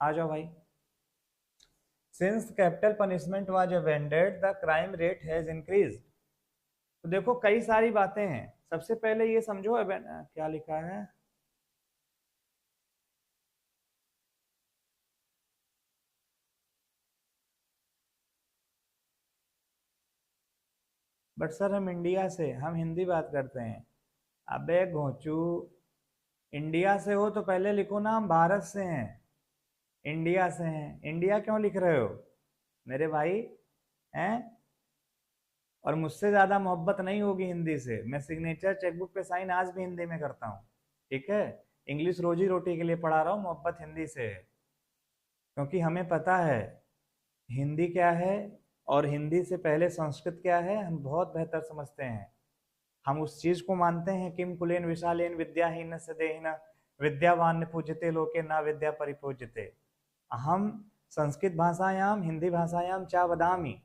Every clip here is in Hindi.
आ जाओ भाई। Since capital punishment was abandoned the crime rate has increase. तो देखो कई सारी बातें हैं। सबसे पहले ये समझो क्या लिखा है, बट सर हम इंडिया से, हम हिंदी बात करते हैं। अबे घोंचू, इंडिया से हो तो पहले लिखो ना हम भारत से हैं, इंडिया से हैं। इंडिया क्यों लिख रहे हो मेरे भाई हैं? और मुझसे ज्यादा मोहब्बत नहीं होगी हिंदी से। मैं सिग्नेचर चेकबुक पे साइन आज भी हिंदी में करता हूँ, ठीक है। इंग्लिश रोजी रोटी के लिए पढ़ा रहा हूँ, मोहब्बत हिंदी से है। क्योंकि हमें पता है हिंदी क्या है और हिंदी से पहले संस्कृत क्या है, हम बहुत बेहतर समझते हैं। हम उस चीज को मानते हैं, किम कुलेन विशालेन विद्याहीन सदेहिन विद्यावान पूजते लोके ना विद्या परिपूजते। हम संस्कृत भाषायाम हिंदी भाषायाम चा वदामि,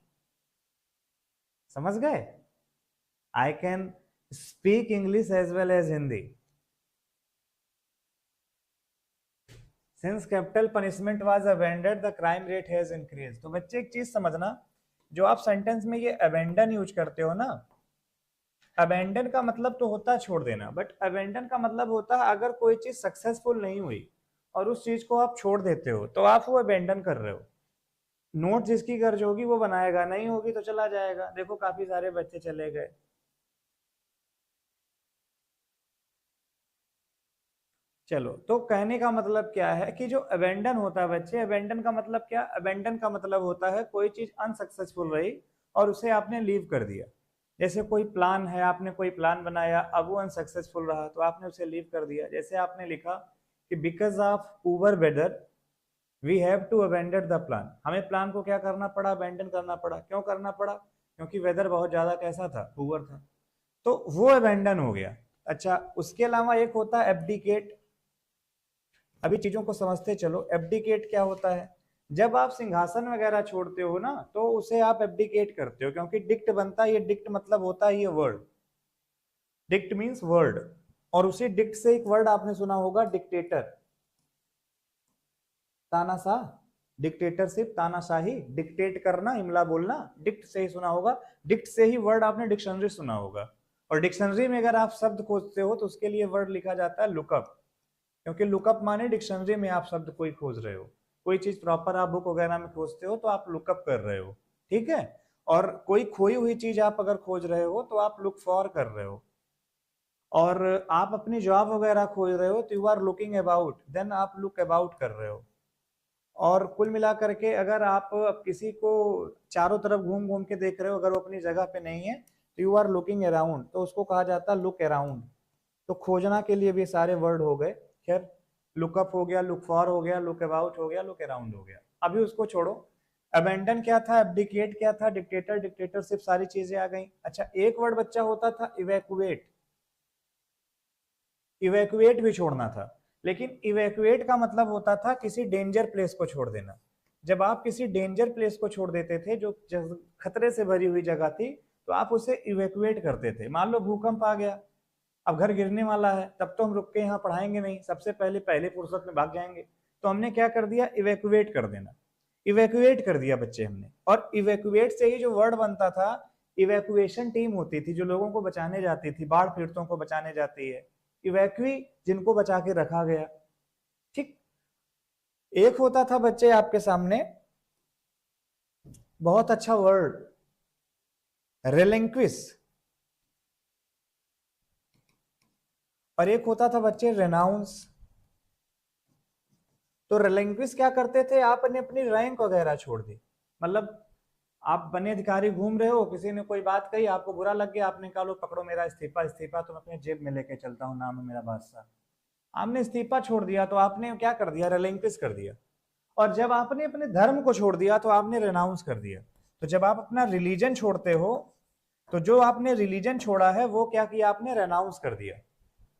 समझ गए? I can speak English as well as Hindi. Since capital punishment was abandoned the crime rate has increase. तो बच्चे एक चीज समझना, जो आप सेंटेंस में ये अबेंडन यूज करते हो ना, अबेंडन का मतलब तो होता है छोड़ देना, बट अबेंडन का मतलब होता है अगर कोई चीज सक्सेसफुल नहीं हुई और उस चीज को आप छोड़ देते हो तो आप वो अबेंडन कर रहे हो। नोट जिसकी गर्ज होगी वो बनाएगा, नहीं होगी तो चला जाएगा। देखो काफी सारे बच्चे चले गए। चलो, तो कहने का मतलब क्या है कि जो अबेंडन होता है बच्चे, अबेंडन का मतलब क्या? अबेंडन का मतलब होता है कोई चीज अनसक्सेसफुल रही और उसे आपने लीव कर दिया। जैसे कोई प्लान है, आपने कोई प्लान बनाया, अब वो अनसक्सेसफुल रहा तो आपने उसे लीव कर दिया। जैसे आपने लिखा कि because of poor weather we have to abandon the plan. हमें प्लान को क्या करना पड़ा? अबेंडन करना पड़ा। क्यों करना पड़ा? क्योंकि वेदर बहुत ज्यादा कैसा था? पुअर था। तो वो अबेंडन हो गया। अच्छा, उसके अलावा एक होता है एब्डिकेट। अभी चीजों को समझते चलो। एब्डिकेट क्या होता है? जब आप सिंहासन वगैरह छोड़ते हो ना तो उसे आप एब्डिकेट करते हो, क्योंकि डिक्ट बनता है। ये डिक्ट मतलब होता है ये वर्ड, डिक्ट मींस वर्ड। और उसी डिक्ट से एक वर्ड आपने सुना होगा, डिक्टेटर, तानाशाह। डिक्टेटरशिप, तानाशाही, डिक्टेट करना, इमला बोलना, डिक्ट से ही सुना होगा। डिक्ट से ही वर्ड आपने डिक्शनरी सुना होगा। और डिक्शनरी में अगर आप शब्द खोजते हो तो उसके लिए वर्ड लिखा जाता है लुकअप। क्योंकि लुकअप माने डिक्शनरी में आप शब्द कोई खोज रहे हो। कोई चीज प्रॉपर आप बुक वगैरह में खोजते हो तो आप लुकअप कर रहे हो, ठीक है। और कोई खोई हुई चीज आप अगर खोज रहे हो तो आप लुक फॉर कर रहे हो। और आप अपनी जॉब वगैरह खोज रहे हो तो यू आर लुकिंग अबाउट, देन आप लुक अबाउट कर रहे हो। और कुल मिलाकर के अगर आप किसी को चारों तरफ घूम घूम के देख रहे हो, अगर वो अपनी जगह पे नहीं है तो यू आर लुकिंग अराउंड, तो उसको कहा जाता है लुक अराउंड। तो खोजना के लिए भी सारे वर्ड हो गए। खैर, लुकअप हो गया, लुक फॉर हो गया, लुक अबाउट हो गया, लुक अराउंड हो गया। अभी उसको छोड़ो। अबेंडन क्या था? एब्डिकेट क्या था? डिक्टेटर, डिक्टेटरशिप, सारी चीजें आ गई। अच्छा, एक वर्ड बच्चा होता था इवैक्यूएट। इवैक्यूएट भी छोड़ना था, लेकिन इवैक्यूएट का मतलब होता था किसी डेंजर प्लेस को छोड़ देना। जब आप किसी डेंजर प्लेस को छोड़ देते थे, जो खतरे से भरी हुई जगह थी, तो आप उसे इवैक्यूएट करते थे। मान लो भूकंप आ गया, अब घर गिरने वाला है, तब तो हम रुक के यहाँ पढ़ाएंगे नहीं, सबसे पहले पहले फुर्सत में भाग जाएंगे। तो हमने क्या कर दिया? इवैक्यूएट कर देना। इवैक्यूएट कर दिया बच्चे हमने। और इवैक्यूएट से ही जो वर्ड बनता था, इवैक्यूएशन टीम होती थी जो लोगों को बचाने जाती थी, बाढ़ पीड़ितों को बचाने जाती है। इवैक्यूई, जिनको बचा के रखा गया, ठीक। एक होता था बच्चे आपके सामने बहुत अच्छा वर्ड, रेलिंक्विस। और एक होता था बच्चे रेनाउंस। तो रेलिंक्विस क्या करते थे? आपने अपनी रैंक वगैरह छोड़ दी। मतलब आप बने अधिकारी घूम रहे हो, किसी ने कोई बात कही, आपको बुरा लग गया, आपने कहा लो पकड़ो मेरा इस्तीफा, इस्तीफा तो मैं अपने जेब में लेके चलता हूँ, नाम है मेरा बादशाह। आपने इस्तीफा छोड़ दिया तो आपने क्या कर दिया? रेलिंक्विस कर दिया। और जब आपने अपने धर्म को छोड़ दिया तो आपने रेनाउंस कर दिया। तो जब आप अपना रिलीजन छोड़ते हो तो जो आपने रिलीजन छोड़ा है वो क्या किया? आपने रेनाउंस कर दिया।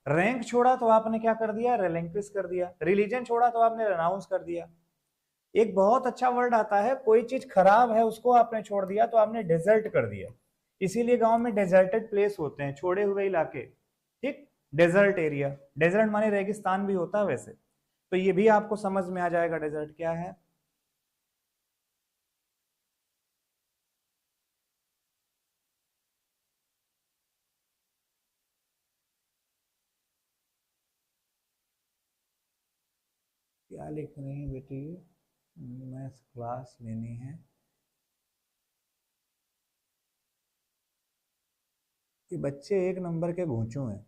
रैंक छोड़ा तो आपने क्या कर दिया? रेलिंक्विस कर दिया। रिलीजन छोड़ा तो आपने रेनाउंस कर दिया। एक बहुत अच्छा वर्ड आता है, कोई चीज खराब है उसको आपने छोड़ दिया तो आपने डेजर्ट कर दिया। इसीलिए गांव में डेजर्टेड प्लेस होते हैं, छोड़े हुए इलाके, ठीक। डेजर्ट एरिया, डेजर्ट माने रेगिस्तान भी होता है वैसे। तो ये भी आपको समझ में आ जाएगा डेजर्ट क्या है। क्या लिख रही है बेटी? मैथ क्लास लेनी है। ये बच्चे एक नंबर के घोंचू हैं।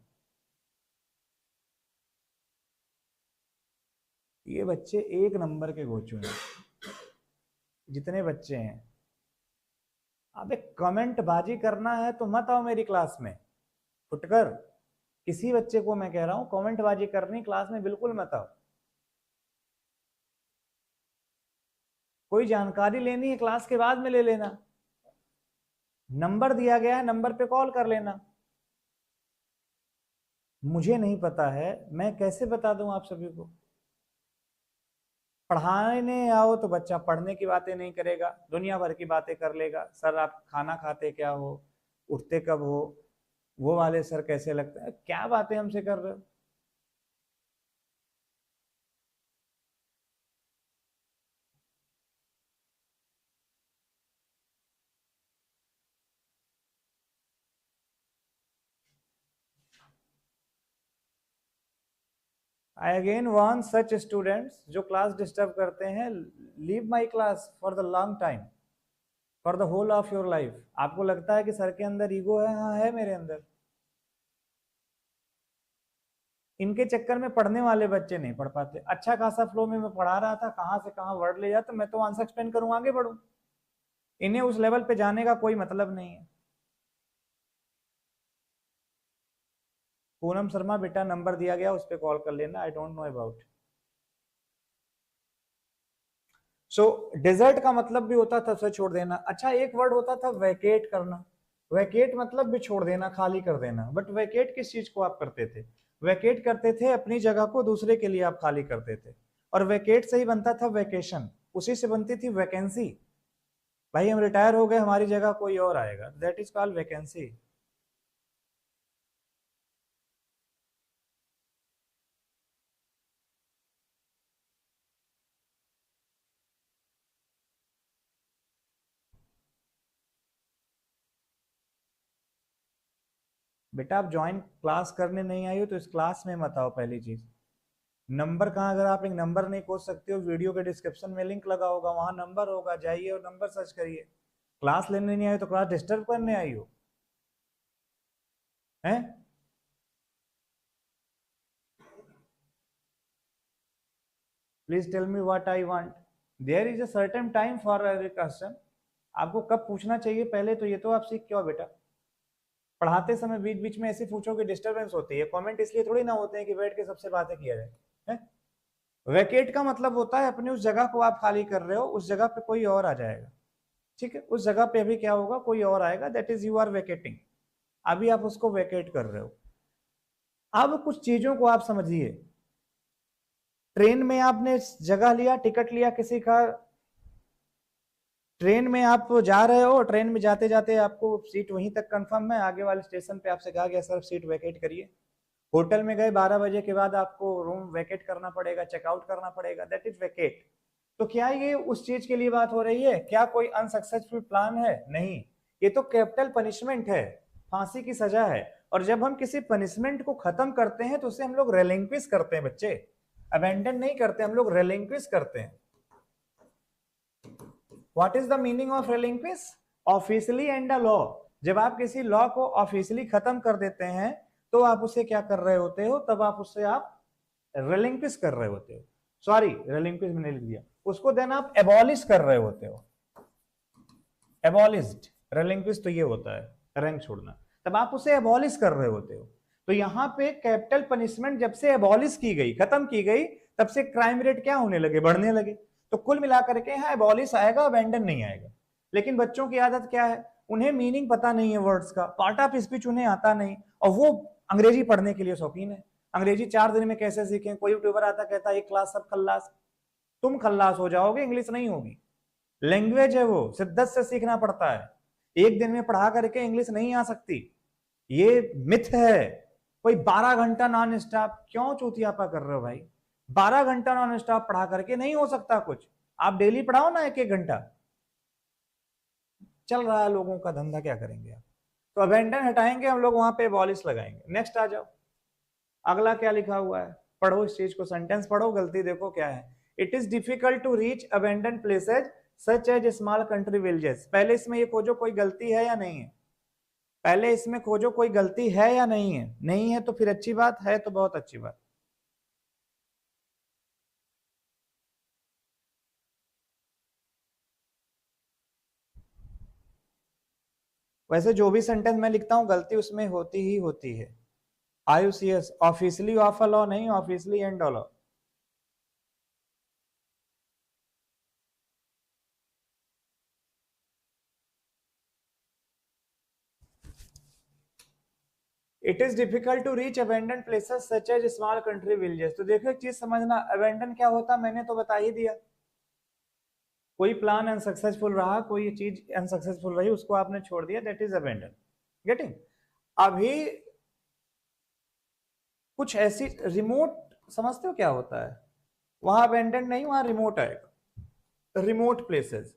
ये बच्चे एक नंबर के घोंचू हैं, जितने बच्चे हैं। अबे कमेंट बाजी करना है तो मत आओ मेरी क्लास में फुटकर। किसी बच्चे को मैं कह रहा हूं कमेंट बाजी करनी क्लास में बिल्कुल मत आओ। कोई जानकारी लेनी है क्लास के बाद में ले लेना। नंबर दिया गया है, नंबर पे कॉल कर लेना। मुझे नहीं पता है, मैं कैसे बता दूं आप सभी को? पढ़ाने आओ तो बच्चा पढ़ने की बातें नहीं करेगा, दुनिया भर की बातें कर लेगा। सर आप खाना खाते क्या हो, उठते कब हो, वो वाले सर कैसे लगते हैं, क्या बातें हमसे कर रहे हो? I again want such students जो क्लास डिस्टर्ब करते हैं, leave my class for the long time, for the whole of your life. आपको लगता है कि सर के अंदर ईगो है? हाँ है मेरे अंदर। इनके चक्कर में पढ़ने वाले बच्चे नहीं पढ़ पाते। अच्छा खासा फ्लो में मैं पढ़ा रहा था, कहां से कहां वर्ड ले जाता, मैं तो आंसर एक्सप्लेन करूं आगे बढ़ूं। इन्हें उस लेवल पे जाने का कोई मतलब नहीं है। पूनम शर्मा बेटा नंबर दिया गया, उस पर कॉल कर लेना। I don't know about. So desert का मतलब भी होता था उसे छोड़ देना। अच्छा एक वर्ड होता था वैकेट करना। वैकेट मतलब भी छोड़ देना, खाली कर देना। बट वैकेट किस चीज को आप करते थे? वैकेट करते थे अपनी जगह को दूसरे के लिए आप खाली करते थे। और वैकेट से ही बनता था वैकेशन, उसी से बनती थी वैकेंसी। भाई हम रिटायर हो गए, हमारी जगह कोई और आएगा, दैट इज कॉल्ड वैकेंसी। बेटा आप ज्वाइन क्लास करने नहीं आई हो तो इस क्लास में मत आओ। पहली चीज, नंबर कहाँ? अगर आप एक नंबर नहीं खोज सकते हो, वीडियो के डिस्क्रिप्शन में लिंक लगा होगा, वहां नंबर होगा, जाइए और नंबर सर्च करिए। क्लास लेने नहीं आई तो क्लास डिस्टर्ब करने आई हो हैं? Please tell me what I want. There is a certain time for every question. आपको कब पूछना चाहिए पहले तो ये तो आप सीख क्यों बेटा। पढ़ाते समय बीच बीच में ऐसे पूछो कि डिस्टर्बेंस होती है। कमेंट इसलिए थोड़ी ना होते हैं कि बैठ के सबसे बातें किया जाए है? वैकेट का मतलब होता है अपनी उस जगह को आप खाली कर रहे हो, उस जगह पे कोई और आ जाएगा। ठीक है, उस जगह पे अभी क्या होगा, कोई और आएगा, दैट इज यू आर वैकेटिंग। अभी आप उसको वैकेट कर रहे हो। अब कुछ चीजों को आप समझिए। ट्रेन में आपने जगह लिया, टिकट लिया किसी का, ट्रेन में आप जा रहे हो, ट्रेन में जाते जाते आपको सीट वहीं तक कंफर्म है, आगे वाले स्टेशन पे आपसे कहा गया सर सीट वैकेट करिए। होटल में गए, 12 बजे के बाद आपको रूम वैकेट करना पड़ेगा, चेकआउट करना पड़ेगा, दैट इज वैकेट। तो क्या ये उस चीज के लिए बात हो रही है? क्या कोई अनसक्सेसफुल प्लान है? नहीं, ये तो कैपिटल पनिशमेंट है, फांसी की सजा है। और जब हम किसी पनिशमेंट को खत्म करते हैं तो उसे हम लोग रेलिंक्विश करते हैं बच्चे, अबेंडन नहीं करते, हम लोग रेलिंक्विश करते हैं। What is the meaning of relinquish? Officially and a law. जब आप किसी लॉ को ऑफिशियली खत्म कर देते हैं तो आप उसे क्या कर रहे होते हो? तब आप उससे आप रेलिंक्विश कर रहे होते हो। सॉरी, रेलिंक्विश मैंने लिख दिया उसको, देन आप एबॉलिश कर रहे होते हो। एबॉलिश्ड, रेलिंक्विश तो ये होता है रैंक छोड़ना, तब आप उसे एबॉलिश कर रहे होते हो। तो यहाँ पे कैपिटल पनिशमेंट जब से एबॉलिश की गई, खत्म की गई, तब से क्राइम रेट क्या होने लगे? बढ़ने लगे। तो कुल मिलाकर के यहाँ एबॉलिश आएगा, अबेंडन नहीं आएगा। लेकिन बच्चों की आदत क्या है, उन्हें मीनिंग पता नहीं है वर्ड्स का, पार्ट ऑफ स्पीच उन्हें आता नहीं, और वो अंग्रेजी पढ़ने के लिए शौकीन है। अंग्रेजी 4 दिन में कैसे सीखें? कोई यूट्यूबर आता कहता है एक क्लास सब खल्लास। तुम खल्लास हो जाओगे, इंग्लिश नहीं होगी। लैंग्वेज है वो, शिद्दत से सीखना पड़ता है। एक दिन में पढ़ा करके इंग्लिश नहीं आ सकती, ये मिथ है। कोई 12 घंटा नॉन स्टॉप क्यों चूतियापा कर रहे हो भाई? 12 घंटा नॉन स्टॉप पढ़ा करके नहीं हो सकता कुछ। आप डेली पढ़ाओ ना 1-1 घंटा। चल रहा है लोगों का धंधा, क्या करेंगे आप। तो अबेंडन हटाएंगे हम लोग, वहां पे एबॉलिश लगाएंगे। नेक्स्ट आ जाओ, अगला क्या लिखा हुआ है, पढ़ो इस चीज को, सेंटेंस पढ़ो, गलती देखो क्या है। It is difficult to reach abandon places such as small country villages. पहले इसमें ये खोजो कोई गलती है या नहीं है, पहले इसमें खोजो कोई गलती है या नहीं है। नहीं है तो फिर अच्छी बात, है तो बहुत अच्छी बात। वैसे जो भी सेंटेंस मैं लिखता हूं गलती उसमें होती ही होती है। IUCS ऑफिशियली ऑफ लॉ नहीं, officially and law. It is difficult to reach abandon places such as small country villages. तो देखो एक चीज समझना, अबेंडन क्या होता मैंने तो बता ही दिया। कोई प्लान अनसक्सेसफुल रहा, कोई चीज अनसक्सेसफुल रही, उसको आपने छोड़ दिया, दैट इज अबेंडन। गेटिंग? अभी कुछ ऐसी रिमोट, समझते हो क्या होता है, वहां अबेंडन नहीं, वहां रिमोट आएगा। रिमोट प्लेसेस,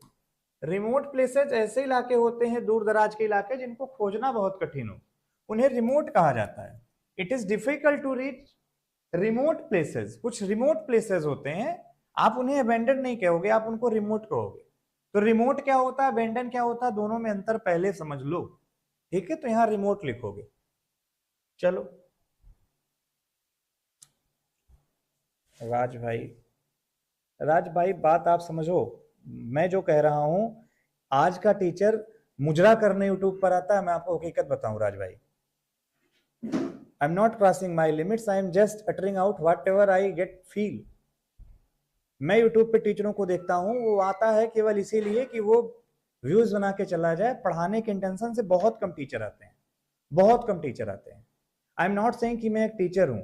रिमोट प्लेसेस ऐसे इलाके होते हैं, दूर दराज के इलाके जिनको खोजना बहुत कठिन हो, उन्हें रिमोट कहा जाता है। It is difficult to reach remote places. कुछ रिमोट प्लेसेस होते हैं, आप उन्हें अबेंडन नहीं कहोगे, आप उनको रिमोट कहोगे। तो रिमोट क्या होता है, अबेंडन क्या होता है, दोनों में अंतर पहले समझ लो, ठीक है। तो यहां रिमोट लिखोगे। चलो राज भाई, राज भाई बात आप समझो, मैं जो कह रहा हूं, आज का टीचर मुजरा करने यूट्यूब पर आता है। मैं आपको हकीकत बताऊं राज भाई, I am not crossing my limits, I am just uttering out what ever I get feel. मैं यूट्यूब पे टीचरों को देखता हूं, वो आता है केवल इसीलिए कि वो व्यूज बना के चला जाए। पढ़ाने के इंटेंशन से बहुत कम टीचर आते हैं, बहुत कम टीचर आते हैं। आई एम नॉट सेइंग कि मैं एक टीचर हूं,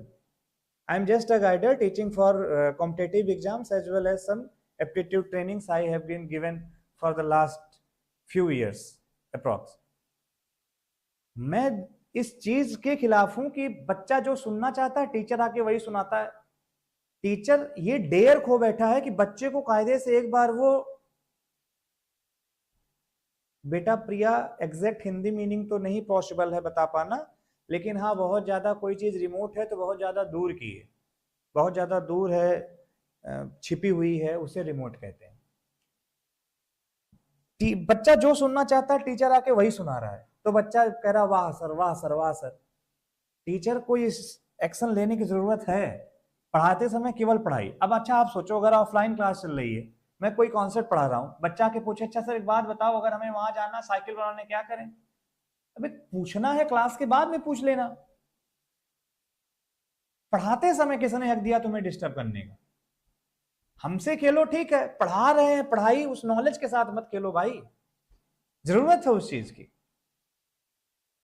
I am just a guider teaching for competitive exams as well as some aptitude trainings I have been given for the last few years approx. मैं इस चीज के खिलाफ हूं कि बच्चा जो सुनना चाहता है टीचर आके वही सुनाता है। टीचर ये डेयर खो बैठा है कि बच्चे को कायदे से एक बार वो, बेटा प्रिया एग्जैक्ट हिंदी मीनिंग तो नहीं पॉसिबल है बता पाना, लेकिन हाँ बहुत ज्यादा कोई चीज रिमोट है तो बहुत ज्यादा दूर की है, बहुत ज्यादा दूर है, छिपी हुई है, उसे रिमोट कहते हैं। बच्चा जो सुनना चाहता है टीचर आके वही सुना रहा है, तो बच्चा कह रहा वाह सर वाह सर वाह सर। टीचर को इस एक्शन लेने की जरूरत है, पढ़ाते समय केवल पढ़ाई। अब अच्छा आप सोचो, अगर ऑफलाइन क्लास चल रही है, मैं कोई कॉन्सेप्ट पढ़ा रहा हूँ, बच्चा के पूछे अच्छा सर एक बात बताओ, अगर हमें वहां जाना साइकिल बनाने क्या करें। अबे पूछना है क्लास के बाद में पूछ लेना, पढ़ाते समय किसने हक दिया तुम्हें डिस्टर्ब करने का। हमसे खेलो ठीक है, पढ़ा रहे हैं, पढ़ाई उस नॉलेज के साथ मत खेलो भाई, जरूरत है उस चीज की।